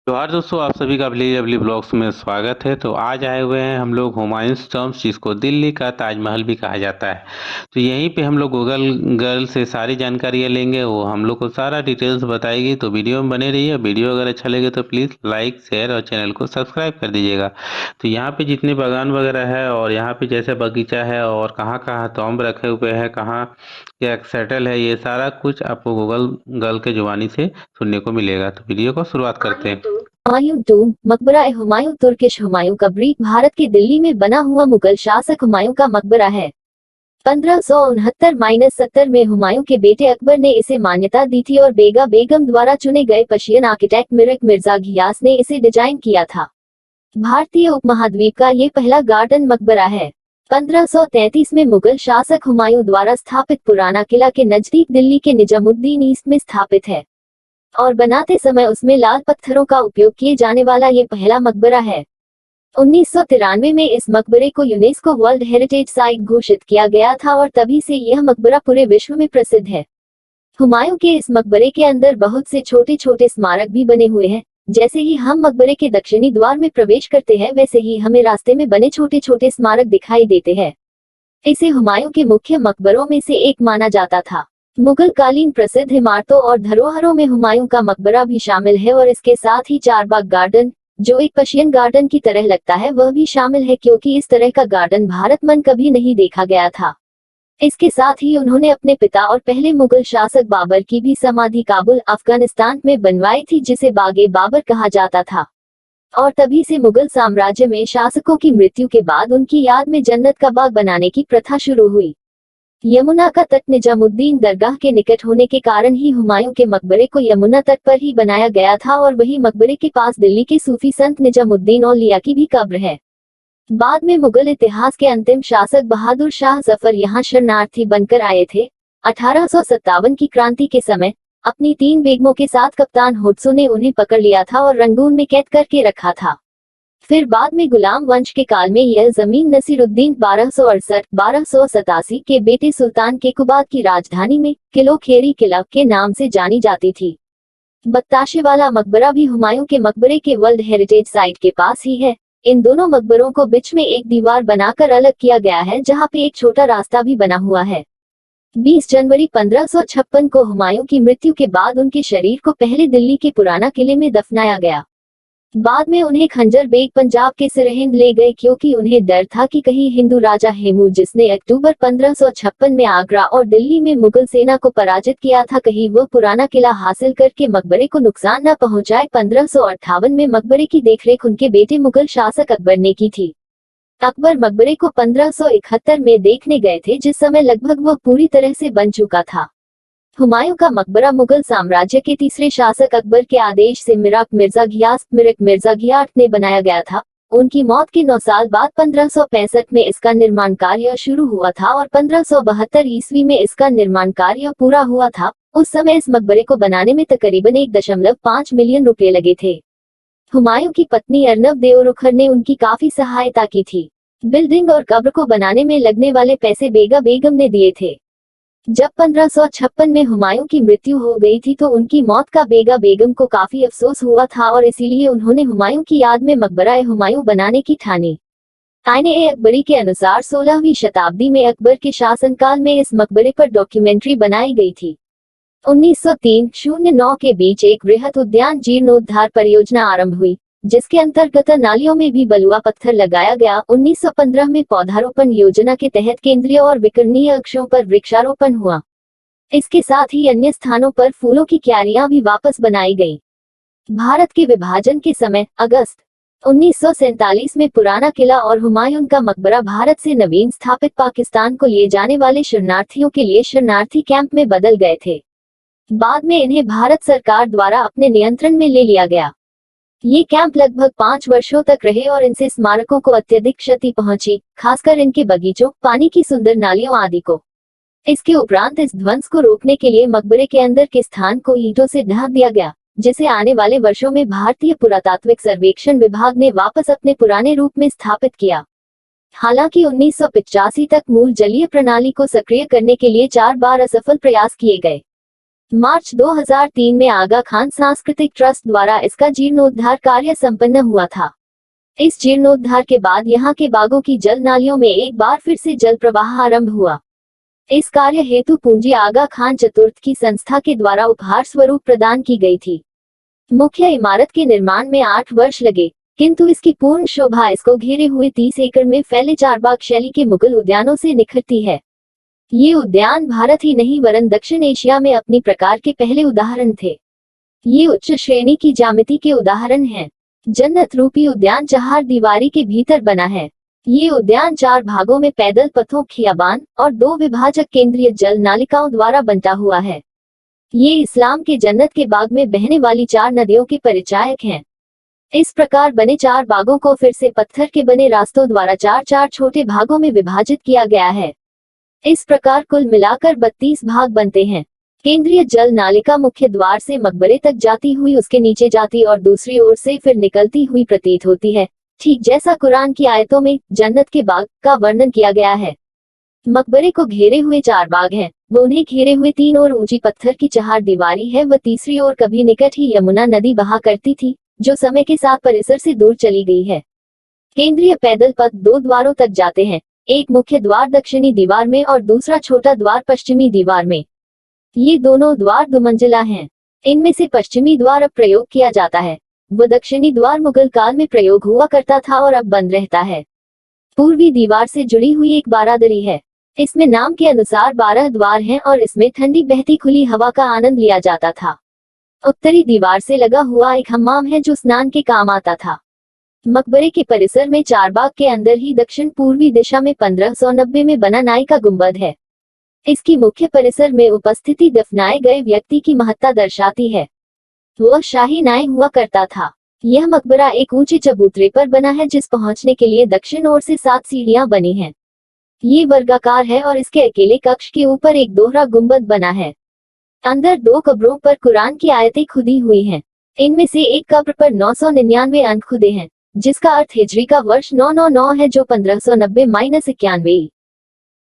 जोहार दोस्तों, आप सभी का लवली लवली ब्लॉग्स में स्वागत है। तो आज आए हुए हैं हम लोग हुमायूंस टॉम्ब, जिसको दिल्ली का ताजमहल भी कहा जाता है। तो यहीं पे हम लोग गूगल गर्ल से सारी जानकारियाँ लेंगे, वो हम लोग को सारा डिटेल्स बताएगी। तो वीडियो में बने रहिए। वीडियो अगर अच्छा लगे तो प्लीज़ लाइक शेयर और चैनल को सब्सक्राइब कर दीजिएगा। तो यहाँ पे जितने बागान वगैरह है और यहाँ पे जैसे बगीचा है और कहाँ कहाँ टॉम्ब रखे हुए हैं, कहाँ क्या सेटल है, ये सारा कुछ आपको गूगल गर्ल के जुबानी से सुनने को मिलेगा। तो वीडियो को शुरुआत करते हैं। हुमायूं टूम्ब मकबरा ए हुमायूं तुर्किश हुमायूं कब्री भारत के दिल्ली में बना हुआ मुगल शासक हुमायूं का मकबरा है। 1569-70 में हुमायूं के बेटे अकबर ने इसे मान्यता दी थी और बेगा बेगम द्वारा चुने गए पर्शियन आर्किटेक्ट मिरक मिर्जा घियास ने इसे डिजाइन किया था। भारतीय उपमहाद्वीप का ये पहला गार्डन मकबरा है। 1533 में मुगल शासक हुमायूं द्वारा स्थापित पुराना किला के नजदीक दिल्ली के निजामुद्दीन ईस्ट में स्थापित है और बनाते समय उसमें लाल पत्थरों का उपयोग किए जाने वाला ये पहला मकबरा है। 1993 में इस मकबरे को यूनेस्को वर्ल्ड हेरिटेज साइट घोषित किया गया था और तभी से यह मकबरा पूरे विश्व में प्रसिद्ध है। हुमायूं के इस मकबरे के अंदर बहुत से छोटे छोटे स्मारक भी बने हुए हैं। जैसे ही हम मकबरे के दक्षिणी द्वार में प्रवेश करते हैं, वैसे ही हमें रास्ते में बने छोटे छोटे स्मारक दिखाई देते हैं। इसे हुमायूं के मुख्य मकबरों में से एक माना जाता था। मुगल कालीन प्रसिद्ध इमारतों और धरोहरों में हुमायूं का मकबरा भी शामिल है और इसके साथ ही चारबाग गार्डन, जो एक पर्शियन गार्डन की तरह लगता है, वह भी शामिल है, क्योंकि इस तरह का गार्डन भारत में कभी नहीं देखा गया था। इसके साथ ही उन्होंने अपने पिता और पहले मुगल शासक बाबर की भी समाधि काबुल, अफगानिस्तान में बनवाई थी, जिसे बागे बाबर कहा जाता था। और तभी से मुगल साम्राज्य में शासकों की मृत्यु के बाद उनकी याद में जन्नत का बाग बनाने की प्रथा शुरू हुई। यमुना का तट निजामुद्दीन दरगाह के निकट होने के कारण ही हुमायूं के मकबरे को यमुना तट पर ही बनाया गया था और वही मकबरे के पास दिल्ली के सूफी संत निजामुद्दीन औलिया की भी कब्र है। बाद में मुगल इतिहास के अंतिम शासक बहादुर शाह जफर यहाँ शरणार्थी बनकर आए थे। 1857 की क्रांति के समय अपनी 3 बेगमों के साथ कप्तान होटसो ने उन्हें पकड़ लिया था और रंगून में कैद करके रखा था। फिर बाद में गुलाम वंश के काल में यह जमीन नसीरुद्दीन 1268-1287 के बेटे सुल्तान केकुबाद की राजधानी में किलो खेरी किला के नाम से जानी जाती थी। बत्ताशे वाला मकबरा भी हुमायूं के मकबरे के वर्ल्ड हेरिटेज साइट के पास ही है। इन दोनों मकबरों को बीच में एक दीवार बनाकर अलग किया गया है, जहां पे एक छोटा रास्ता भी बना हुआ है। 20 जनवरी 1556 को हुमायूं की मृत्यु के बाद उनके शरीर को पहले दिल्ली के पुराना किले में दफनाया गया। बाद में उन्हें खंजर बेग पंजाब के सिरहिंद ले गए, क्योंकि उन्हें डर था कि कहीं हिंदू राजा हेमू, जिसने अक्टूबर 1556 में आगरा और दिल्ली में मुगल सेना को पराजित किया था, कहीं वह पुराना किला हासिल करके मकबरे को नुकसान न पहुंचाए। 1558 में मकबरे की देखरेख उनके बेटे मुगल शासक अकबर ने की थी। अकबर मकबरे को 1571 में देखने गए थे, जिस समय लगभग वह पूरी तरह से बन चुका था। हुमायूं का मकबरा मुगल साम्राज्य के तीसरे शासक अकबर के आदेश से मिराक मिर्जा घियाथ ने बनाया गया था। उनकी मौत के 9 साल बाद 1565 में इसका निर्माण कार्य शुरू हुआ था और 1572 ईस्वी में इसका निर्माण कार्य पूरा हुआ था। उस समय इस मकबरे को बनाने में तकरीबन 1.5 मिलियन रुपए लगे थे। हुमायूं की पत्नी अर्नब देओरुखर ने उनकी काफी सहायता की थी। बिल्डिंग और कब्र को बनाने में लगने वाले पैसे बेगा बेगम ने दिए थे। जब 1556 में हुमायूं की मृत्यु हो गई थी, तो उनकी मौत का बेगा बेगम को काफी अफसोस हुआ था और इसीलिए उन्होंने हुमायूं की याद में मकबरा ए हुमायूं बनाने की ठानी। आईने ए अकबरी के अनुसार 16वीं शताब्दी में अकबर के शासनकाल में इस मकबरे पर डॉक्यूमेंट्री बनाई गई थी। 1903-09 के बीच एक वृहद उद्यान जीर्णोद्धार परियोजना आरंभ हुई, जिसके अंतर्गत नालियों में भी बलुआ पत्थर लगाया गया। 1915 में पौधारोपण योजना के तहत केंद्रीय और विकर्णीय अक्षों पर वृक्षारोपण हुआ। इसके साथ ही अन्य स्थानों पर फूलों की क्यारियां भी वापस बनाई गई। भारत के विभाजन के समय अगस्त 1947 में पुराना किला और हुमायूं का मकबरा भारत से नवीन स्थापित पाकिस्तान को लिए जाने वाले शरणार्थियों के लिए शरणार्थी कैंप में बदल गए थे। बाद में इन्हें भारत सरकार द्वारा अपने नियंत्रण में ले लिया गया। ये कैंप लगभग 5 वर्षों तक रहे और इनसे स्मारकों को अत्यधिक क्षति पहुंची, खासकर इनके बगीचों, पानी की सुंदर नालियों आदि को। इसके उपरांत इस ध्वंस को रोकने के लिए मकबरे के अंदर के स्थान को ईंटों से ढक दिया गया, जिसे आने वाले वर्षों में भारतीय पुरातात्विक सर्वेक्षण विभाग ने वापस अपने पुराने रूप में स्थापित किया। हालांकि 1985 तक मूल जलीय प्रणाली को सक्रिय करने के लिए 4 बार असफल प्रयास किए गए। मार्च 2003 में आगा खान सांस्कृतिक ट्रस्ट द्वारा इसका जीर्णोद्धार कार्य संपन्न हुआ था। इस जीर्णोद्धार के बाद यहाँ के बागों की जल नालियों में एक बार फिर से जल प्रवाह आरंभ हुआ। इस कार्य हेतु पूंजी आगा खान चतुर्थ की संस्था के द्वारा उपहार स्वरूप प्रदान की गई थी। मुख्य इमारत के निर्माण में 8 वर्ष लगे, किंतु इसकी पूर्ण शोभा इसको घेरे हुए 30 एकड़ में फैले चारबाग शैली के मुगल उद्यानों से निखरती है। ये उद्यान भारत ही नहीं वरन दक्षिण एशिया में अपनी प्रकार के पहले उदाहरण थे। ये उच्च श्रेणी की ज्यामिति के उदाहरण हैं। जन्नत रूपी उद्यान चार दीवारी के भीतर बना है। ये उद्यान 4 भागों में पैदल पथों, खियाबान और 2 विभाजक केंद्रीय जल नालिकाओं द्वारा बंटा हुआ है। ये इस्लाम के जन्नत के बाग में बहने वाली 4 नदियों के परिचायक हैं। इस प्रकार बने 4 बागों को फिर से पत्थर के बने रास्तों द्वारा 4-4 छोटे भागों में विभाजित किया गया है। इस प्रकार कुल मिलाकर 32 भाग बनते हैं। केंद्रीय जल नालिका मुख्य द्वार से मकबरे तक जाती हुई उसके नीचे जाती और दूसरी ओर से फिर निकलती हुई प्रतीत होती है, ठीक जैसा कुरान की आयतों में जन्नत के बाग का वर्णन किया गया है। मकबरे को घेरे हुए 4 बाग हैं। वो उन्हें घेरे हुए 3 और ऊंची पत्थर की 4 दीवारी है। व तीसरी ओर कभी निकट ही यमुना नदी बहा करती थी, जो समय के साथ परिसर से दूर चली गई है। केंद्रीय पैदल पथ 2 द्वारों तक जाते हैं, एक मुख्य द्वार दक्षिणी दीवार में और दूसरा छोटा द्वार पश्चिमी दीवार में। ये दोनों द्वार दुमंजिला हैं। इनमें से पश्चिमी द्वार अब प्रयोग किया जाता है। वो दक्षिणी द्वार मुगल काल में प्रयोग हुआ करता था और अब बंद रहता है। पूर्वी दीवार से जुड़ी हुई एक बारादरी है। इसमें नाम के अनुसार 12 द्वार हैं और इसमें ठंडी बहती खुली हवा का आनंद लिया जाता था। उत्तरी दीवार से लगा हुआ एक हम्माम है जो स्नान के काम आता था। मकबरे के परिसर में चारबाग के अंदर ही दक्षिण पूर्वी दिशा में 1590 में बना नाई का गुंबद है। इसकी मुख्य परिसर में उपस्थिति दफनाए गए व्यक्ति की महत्ता दर्शाती है। वह शाही नाई हुआ करता था। यह मकबरा एक ऊंचे चबूतरे पर बना है जिस पहुंचने के लिए दक्षिण ओर से 7 सीढ़ियां बनी हैं। ये वर्गाकार है और इसके अकेले कक्ष के ऊपर एक दोहरा गुंबद बना है। अंदर 2 कब्रों पर कुरान की आयतें खुदी हुई हैं। इनमें से एक कब्र पर 999 अंक खुदे हैं, जिसका अर्थ हिजरी का वर्ष 999 है जो 1590-91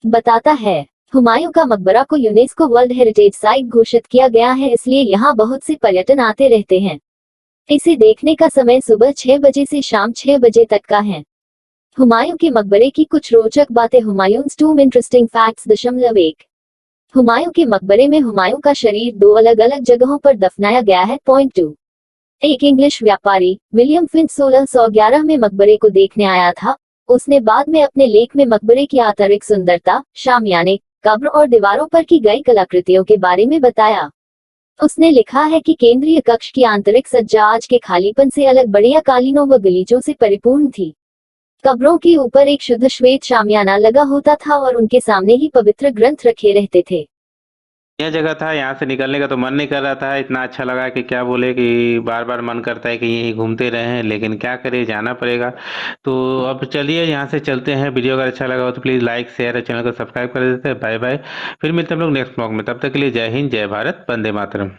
बताता है। हुमायूं का मकबरा को यूनेस्को वर्ल्ड हेरिटेज साइट घोषित किया गया है, इसलिए यहाँ बहुत से पर्यटन आते रहते हैं। इसे देखने का समय सुबह 6 बजे से शाम 6 बजे तक का है। हुमायूं के मकबरे की कुछ रोचक बातें। Humayun's tomb interesting facts 1. Humayun के मकबरे में हुमायूं का शरीर 2 अलग अलग जगहों पर दफनाया गया है। 2. एक इंग्लिश व्यापारी विलियम फिंच 1611 में मकबरे को देखने आया था। उसने बाद में अपने लेख में मकबरे की आंतरिक सुंदरता, शामियाने, कब्र और दीवारों पर की गई कलाकृतियों के बारे में बताया। उसने लिखा है कि केंद्रीय कक्ष की आंतरिक सज्जा आज के खालीपन से अलग बढ़िया कालीनों व गलीचों से परिपूर्ण थी। कब्रों के ऊपर एक शुद्ध श्वेत शामियाना लगा होता था और उनके सामने ही पवित्र ग्रंथ रखे रहते थे। यह जगह था, यहाँ से निकलने का तो मन नहीं कर रहा था। इतना अच्छा लगा कि क्या बोले कि बार बार मन करता है कि यहीं घूमते रहें, लेकिन क्या करें, जाना पड़ेगा। तो अब चलिए यहाँ से चलते हैं। वीडियो अगर अच्छा लगा हो तो प्लीज़ लाइक शेयर और चैनल को सब्सक्राइब कर देते हैं। Bye bye. फिर मिलते हैं हम लोग नेक्स्ट ब्लॉग में। तब तक के लिए जय हिंद, जय भारत, वंदे मातरम।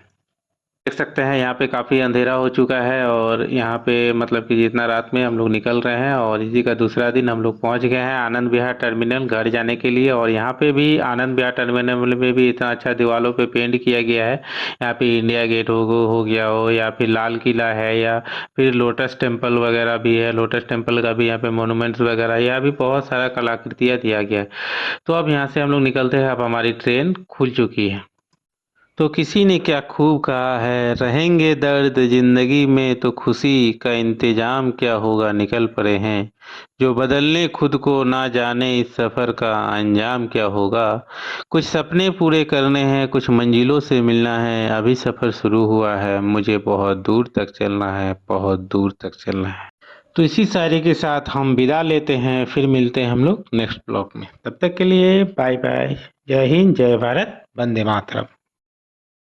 देख सकते हैं यहाँ पे काफ़ी अंधेरा हो चुका है और यहाँ पे मतलब कि जितना रात में हम लोग निकल रहे हैं और इसी का दूसरा दिन हम लोग पहुँच गए हैं आनंद विहार टर्मिनल घर जाने के लिए। और यहाँ पे भी आनंद विहार टर्मिनल में भी इतना अच्छा दीवारों पे पेंट किया गया है। यहाँ पे इंडिया गेट हो गया हो या फिर लाल किला है या फिर लोटस टेम्पल वगैरह भी है। लोटस टेम्पल का भी यहाँ पे मोनूमेंट्स वगैरह, यहाँ भी बहुत सारा कलाकृतियाँ दिया गया है। तो अब यहाँ से हम लोग निकलते हैं। अब हमारी ट्रेन खुल चुकी है। तो किसी ने क्या खूब कहा है, रहेंगे दर्द जिंदगी में तो खुशी का इंतजाम क्या होगा, निकल पड़े हैं जो बदलने खुद को, ना जाने इस सफ़र का अंजाम क्या होगा। कुछ सपने पूरे करने हैं, कुछ मंजिलों से मिलना है, अभी सफ़र शुरू हुआ है, मुझे बहुत दूर तक चलना है, बहुत दूर तक चलना है। तो इसी शायरी के साथ हम विदा लेते हैं। फिर मिलते हैं हम लोग नेक्स्ट ब्लॉग में। तब तक के लिए बाय बाय। जय हिंद, जय भारत, वंदे मातरम।